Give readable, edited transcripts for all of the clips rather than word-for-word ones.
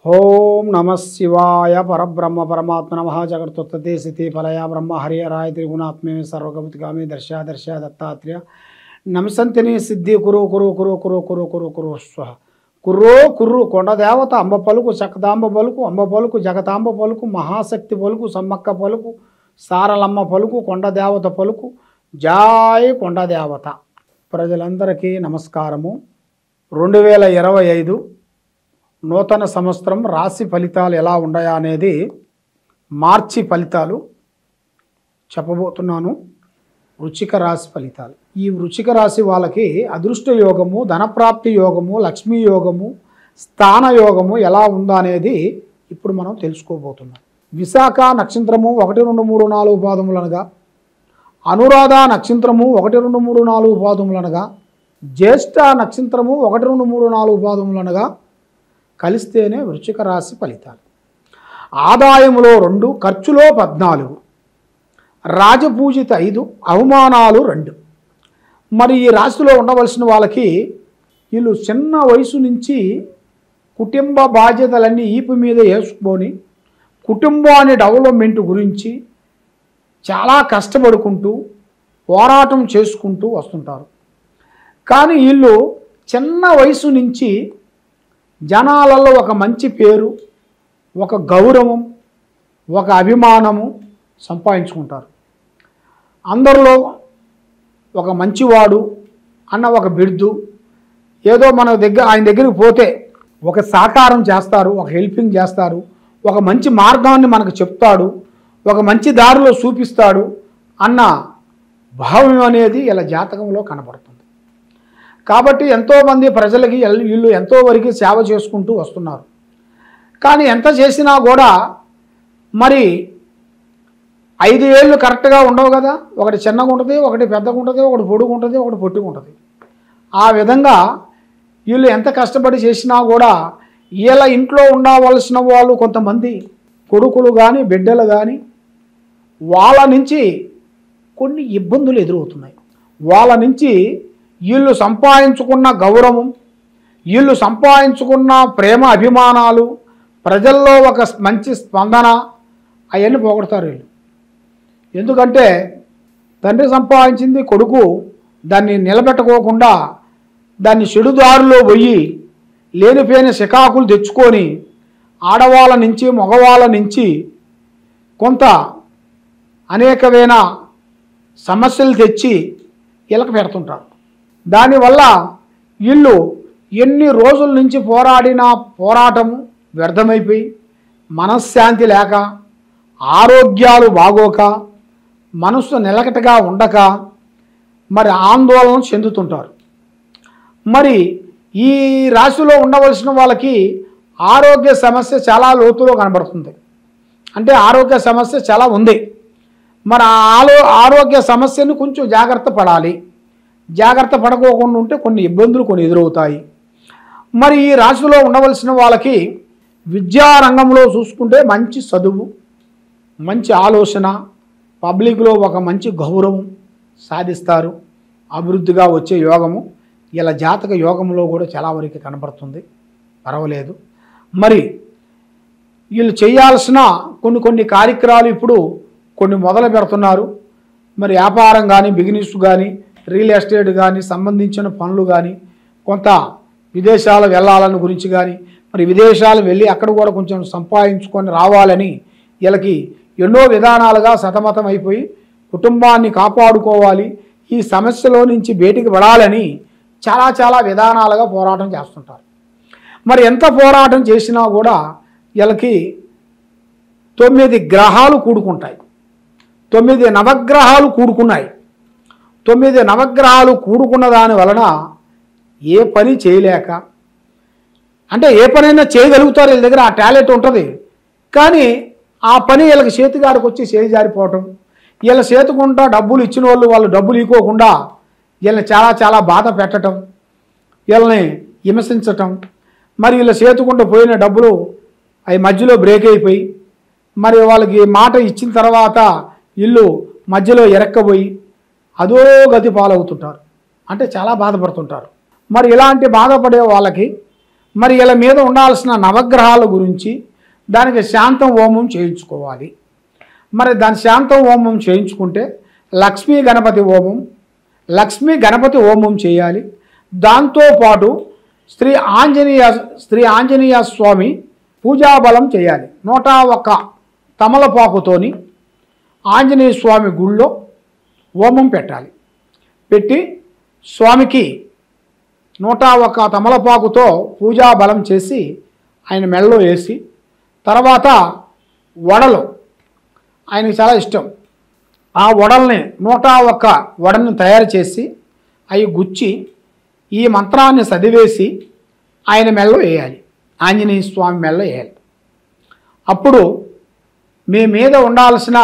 ఓం నమ శివాయ పరబ్రహ్మ పరమాత్మ నమః జగత్తుత్పత్తి స్థితి ఫలయ బ్రహ్మ హరిహరాయ త్రిగుణాత్మే సర్వగమతిగామి దర్శ దత్తాత్రేయ నమసంతిని సిద్ధి కురు కురు కురు కురు కురు కురు కురు స్వ కుర్రో కుర్రు కొండదేవత అంబ పలుకు చక్కదాంబ పలుకు అంబ పలుకు జగతాంబ పలుకు మహాశక్తి పలుకు సమ్మక్క పలుకు సారలమ్మ పలుకు కొండదేవత పలుకు జాయ్ కొండదేవత. ప్రజలందరికీ నమస్కారము. 2025 నూతన సంవత్సరం రాశి ఫలితాలు ఎలా ఉన్నాయా అనేది మార్చి ఫలితాలు చెప్పబోతున్నాను. వృశ్చిక రాశి ఫలితాలు. ఈ వృశ్చిక రాశి వాళ్ళకి అదృష్ట యోగము, ధనప్రాప్తి యోగము, లక్ష్మీ యోగము, స్థాన యోగము ఎలా ఉందా అనేది ఇప్పుడు మనం తెలుసుకోబోతున్నాం. విశాఖ నక్షత్రము 1, 2, 3, 4 పాదములనగా, అనురాధ నక్షత్రము 1, 2, 3, 4 పాదములనగా, జ్యేష్ఠ నక్షత్రము 1, 2, 3, 4 పాదములనగా కలిస్తేనే వృశ్చిక రాశి ఫలితాలు. ఆదాయములో 2, ఖర్చులో 14, రాజపూజిత 5, అవమానాలు 2. మరి ఈ రాశిలో ఉండవలసిన వాళ్ళకి వీళ్ళు చిన్న వయసు నుంచి కుటుంబ బాధ్యతలన్నీ ఈపు మీద వేసుకొని కుటుంబాన్ని డెవలప్మెంట్ గురించి చాలా కష్టపడుకుంటూ పోరాటం చేసుకుంటూ వస్తుంటారు. కానీ వీళ్ళు చిన్న వయసు నుంచి జనాలలో ఒక మంచి పేరు, ఒక గౌరవం, ఒక అభిమానము సంపాదించుకుంటారు. అందరిలో ఒక మంచివాడు అన్న ఒక బిరుదు, ఏదో ఆయన దగ్గరికి పోతే ఒక సహకారం చేస్తారు, ఒక హెల్పింగ్ చేస్తారు, ఒక మంచి మార్గాన్ని మనకు చెప్తాడు, ఒక మంచి దారిలో చూపిస్తాడు అన్న భావం అనేది ఇలా జాతకంలో కనబడుతుంది. కాబట్టి ఎంతోమంది ప్రజలకి వీళ్ళు ఎంతో వరకు సేవ చేసుకుంటూ వస్తున్నారు. కానీ ఎంత చేసినా కూడా మరి 5 ఏళ్ళు కరెక్ట్గా ఉండవు కదా. ఒకటి చిన్నగా ఉంటుంది, ఒకటి పెద్దగా ఉంటుంది, ఒకటి పొడుగు ఉంటుంది, ఒకటి పొట్టిగా ఉంటుంది. ఆ విధంగా వీళ్ళు ఎంత కష్టపడి చేసినా కూడా వీళ్ళ ఇంట్లో ఉండవలసిన వాళ్ళు కొంతమంది కొడుకులు కానీ బిడ్డలు కానీ వాళ్ళ నుంచి కొన్ని ఇబ్బందులు ఎదురవుతున్నాయి. వాళ్ళ నుంచి వీళ్ళు సంపాదించుకున్న గౌరవం, వీళ్ళు సంపాదించుకున్న ప్రేమ అభిమానాలు, ప్రజల్లో ఒక మంచి స్పందన అవన్నీ పోగొడతారు వీళ్ళు. ఎందుకంటే తండ్రి సంపాదించింది కొడుకు దాన్ని నిలబెట్టుకోకుండా దాన్ని చెడుదారులో పోయి లేనిపోయిన శికాకులు తెచ్చుకొని ఆడవాళ్ళ నుంచి మగవాళ్ళ నుంచి కొంత అనేకమైన సమస్యలు తెచ్చి వీళ్ళకి పెడుతుంటారు. దానివల్ల వీళ్ళు ఎన్ని రోజుల నుంచి పోరాడిన పోరాటము వ్యర్థమైపోయి మనశ్శాంతి లేక, ఆరోగ్యాలు బాగోక, మనసు నిలకటగా ఉండక మరి ఆందోళన చెందుతుంటారు. మరి ఈ రాశిలో ఉండవలసిన వాళ్ళకి ఆరోగ్య సమస్య చాలా లోతులో కనబడుతుంది. అంటే ఆరోగ్య సమస్య చాలా ఉంది. మరి ఆరోగ్య సమస్యను కొంచెం జాగ్రత్త పడాలి. జాగ్రత్త పడకోకుండా ఉంటే కొన్ని ఇబ్బందులు ఎదురవుతాయి. మరి ఈ రాశిలో ఉండవలసిన వాళ్ళకి విద్యారంగంలో చూసుకుంటే మంచి చదువు, మంచి ఆలోచన, పబ్లిక్లో ఒక మంచి గౌరవం సాధిస్తారు. అభివృద్ధిగా వచ్చే యోగము ఇలా జాతక యోగంలో కూడా చాలా వరకు కనబడుతుంది. పర్వాలేదు. మరి వీళ్ళు చేయాల్సిన కొన్ని కార్యక్రమాలు ఇప్పుడు కొన్ని మొదలు పెడుతున్నారు. మరి వ్యాపారం కానీ, బిజినెస్ కానీ, రియల్ ఎస్టేట్ కానీ, సంబంధించిన పనులు కానీ, కొంత విదేశాలు వెళ్ళాలని గురించి కానీ, మరి విదేశాలు వెళ్ళి అక్కడ కూడా కొంచెం సంపాదించుకొని రావాలని వీళ్ళకి ఎన్నో విధానాలుగా సతమతం అయిపోయి కుటుంబాన్ని కాపాడుకోవాలి, ఈ సమస్యలో నుంచి బయటికి పడాలని చాలా విధానాలుగా పోరాటం చేస్తుంటారు. మరి ఎంత పోరాటం చేసినా కూడా వీళ్ళకి 9 గ్రహాలు కూడుకుంటాయి. 9 నవగ్రహాలు కూడుకున్నాయి. 9 నవగ్రహాలు కూడుకున్న దాని వలన ఏ పని చేయలేక, అంటే ఏ పనైనా చేయగలుగుతారు, వీళ్ళ దగ్గర ఆ టాలెంట్ ఉంటుంది. కానీ ఆ పని వీళ్ళకి చేతిగాడికి వచ్చి చేయి జారిపోవటం, వీళ్ళ చేతుకుంటా డబ్బులు ఇచ్చిన వాళ్ళు డబ్బులు ఇవ్వకుండా వీళ్ళని చాలా బాధ పెట్టడం, వీళ్ళని హింసించటం, మరి వీళ్ళ చేతుకుంటూ పోయిన డబ్బులు అవి మధ్యలో బ్రేక్ అయిపోయి మరి వాళ్ళకి మాట ఇచ్చిన తర్వాత వీళ్ళు మధ్యలో ఎరక్కబోయి అదో గతి పాలవుతుంటారు. అంటే చాలా బాధపడుతుంటారు. మరి ఇలాంటి బాధపడే వాళ్ళకి మరి ఇలా మీద ఉండాల్సిన నవగ్రహాల గురించి దానికి శాంతం హోమం చేయించుకోవాలి. మరి దాని శాంతం హోమం చేయించుకుంటే లక్ష్మీ గణపతి హోమం చేయాలి. దాంతోపాటు శ్రీ ఆంజనేయ స్వామి పూజాబలం చేయాలి. 101 తమలపాకుతోని ఆంజనేయ స్వామి గుళ్ళో హోమం పెట్టాలి. పెట్టి స్వామికి 101 తమలపాకుతో పూజాబలం చేసి ఆయన మెడలో వేసి, తర్వాత వడలు ఆయనకి చాలా ఇష్టం, ఆ వడల్ని 101 వడల్ని తయారు చేసి అవి గుచ్చి ఈ మంత్రాన్ని చదివేసి ఆయన మెడలో వేయాలి, ఆంజనేయ స్వామి మెడలో వేయాలి. అప్పుడు మీ మీద ఉండాల్సిన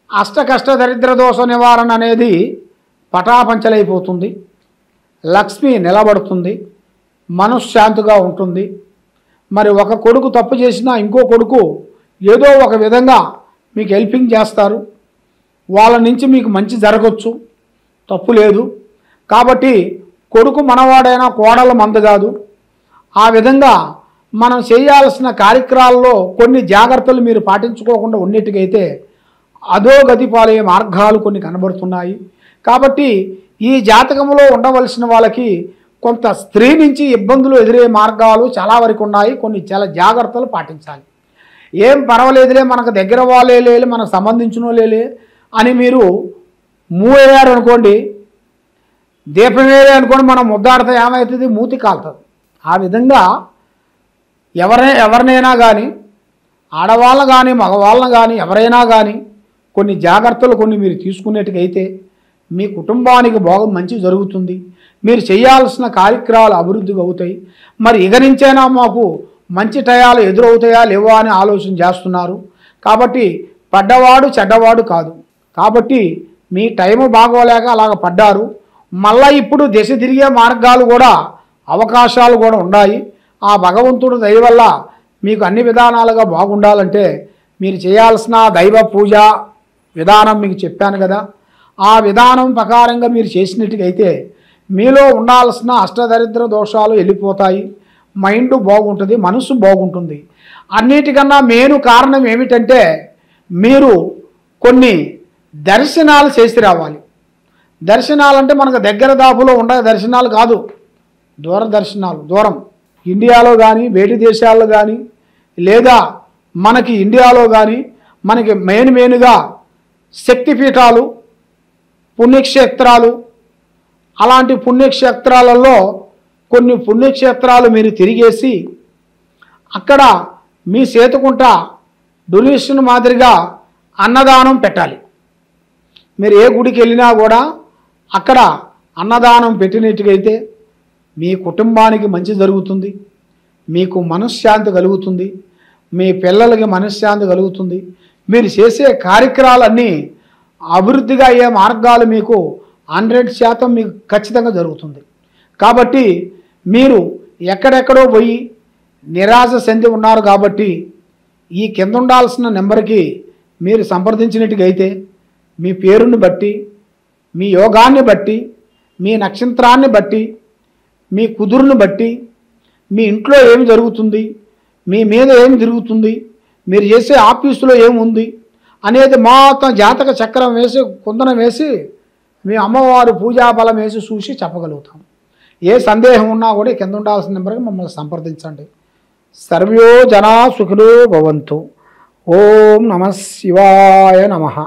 అష్టకష్ట దరిద్ర దోష నివారణ అనేది పటాపంచలైపోతుంది. లక్ష్మి నిలబడుతుంది, మనశ్శాంతిగా ఉంటుంది. మరి ఒక కొడుకు తప్పు చేసినా ఇంకో కొడుకు ఏదో ఒక విధంగా మీకు హెల్పింగ్ చేస్తారు. వాళ్ళ నుంచి మీకు మంచి జరగచ్చు, తప్పు లేదు. కాబట్టి కొడుకు మనవాడైనా కోడలు మందు కాదు. ఆ విధంగా మనం చేయాల్సిన కార్యక్రమాల్లో కొన్ని జాగ్రత్తలు మీరు పాటించుకోకుండా ఉన్నట్టుగైతే అధోగతి పాలయ్యే మార్గాలు కొన్ని కనబడుతున్నాయి. కాబట్టి ఈ జాతకంలో ఉండవలసిన వాళ్ళకి కొంత స్త్రీ నుంచి ఇబ్బందులు ఎదురయ్యే మార్గాలు చాలా వరకు ఉన్నాయి. కొన్ని చాలా జాగ్రత్తలు పాటించాలి. ఏం పర్వాలేదులే, మనకు దగ్గర వాళ్ళే లేలే, మనకు సంబంధించిన లేలే అని మీరు మూవేయారు అనుకోండి, దీపం వేరే అనుకోండి, మనం ముద్దాడితే ఏమవుతుంది, మూతి కాలుతుంది. ఆ విధంగా ఎవరినైనా కానీ, ఆడవాళ్ళని కానీ మగవాళ్ళని కానీ ఎవరైనా కానీ కొన్ని జాగ్రత్తలు కొన్ని మీరు తీసుకునేట్టుకైతే మీ కుటుంబానికి మంచి జరుగుతుంది. మీరు చేయాల్సిన కార్యక్రమాలు అభివృద్ధిగా అవుతాయి. మరి ఇక నుంచైనా మాకు మంచి టయాలు ఎదురవుతాయా లేవా అని ఆలోచన చేస్తున్నారు. కాబట్టి పడ్డవాడు చెడ్డవాడు కాదు. కాబట్టి మీ టైము బాగోలేక అలాగ పడ్డారు. మళ్ళీ ఇప్పుడు దిశ తిరిగే మార్గాలు కూడా అవకాశాలు కూడా ఉన్నాయి. ఆ భగవంతుడు దయ వల్ల మీకు అన్ని విధానాలుగా బాగుండాలంటే మీరు చేయాల్సిన దైవ పూజ విధానం మీకు చెప్పాను కదా, ఆ విధానం ప్రకారంగా మీరు చేసినట్టుగైతే మీలో ఉండాల్సిన అష్టదరిద్ర దోషాలు వెళ్ళిపోతాయి. మైండ్ బాగుంటుంది, మనసు బాగుంటుంది. అన్నిటికన్నా మెయిన్ కారణం ఏమిటంటే మీరు కొన్ని దర్శనాలు చేసి రావాలి. దర్శనాలంటే మనకు దగ్గర దాపులో ఉండే దర్శనాలు కాదు, దూర దర్శనాలు. దూరం ఇండియాలో కానీ బయటి దేశాల్లో కానీ లేదా మనకి ఇండియాలో కానీ మనకి మెయిన్గా శక్తిపీఠాలు, పుణ్యక్షేత్రాలు, అలాంటి పుణ్యక్షేత్రాలలో కొన్ని పుణ్యక్షేత్రాలు మీరు తిరిగేసి అక్కడ మీ చేతుకుంట డొనేషన్ మాదిరిగా అన్నదానం పెట్టాలి. మీరు ఏ గుడికి వెళ్ళినా కూడా అక్కడ అన్నదానం పెట్టినట్టుగైతే మీ కుటుంబానికి మంచి జరుగుతుంది, మీకు మనశ్శాంతి కలుగుతుంది, మీ పిల్లలకి మనశ్శాంతి కలుగుతుంది. మీరు చేసే కార్యక్రమాలన్నీ అభివృద్ధిగా అయ్యే మార్గాలు మీకు 100% మీకు ఖచ్చితంగా జరుగుతుంది. కాబట్టి మీరు ఎక్కడెక్కడో పోయి నిరాశ చెంది ఉన్నారు. కాబట్టి ఈ కింద ఉండాల్సిన నెంబర్కి మీరు సంప్రదించినట్టుగైతే మీ పేరుని బట్టి, మీ యోగాన్ని బట్టి, మీ నక్షత్రాన్ని బట్టి, మీ కుదురుని బట్టి, మీ ఇంట్లో ఏమి జరుగుతుంది, మీ మీద ఏమి జరుగుతుంది, మీరు చేసే ఆఫీసులో ఏముంది అనేది మొత్తం జాతక చక్రం వేసి కుందనం వేసి మీ అమ్మవారు పూజాబలం వేసి చూసి చెప్పగలుగుతాం. ఏ సందేహం ఉన్నా కూడా కింద ఉండాల్సిన నెంబర్కి మమ్మల్ని సంప్రదించండి. సర్వో జనా సుఖినో భవంతు. ఓం నమః శివాయ నమః.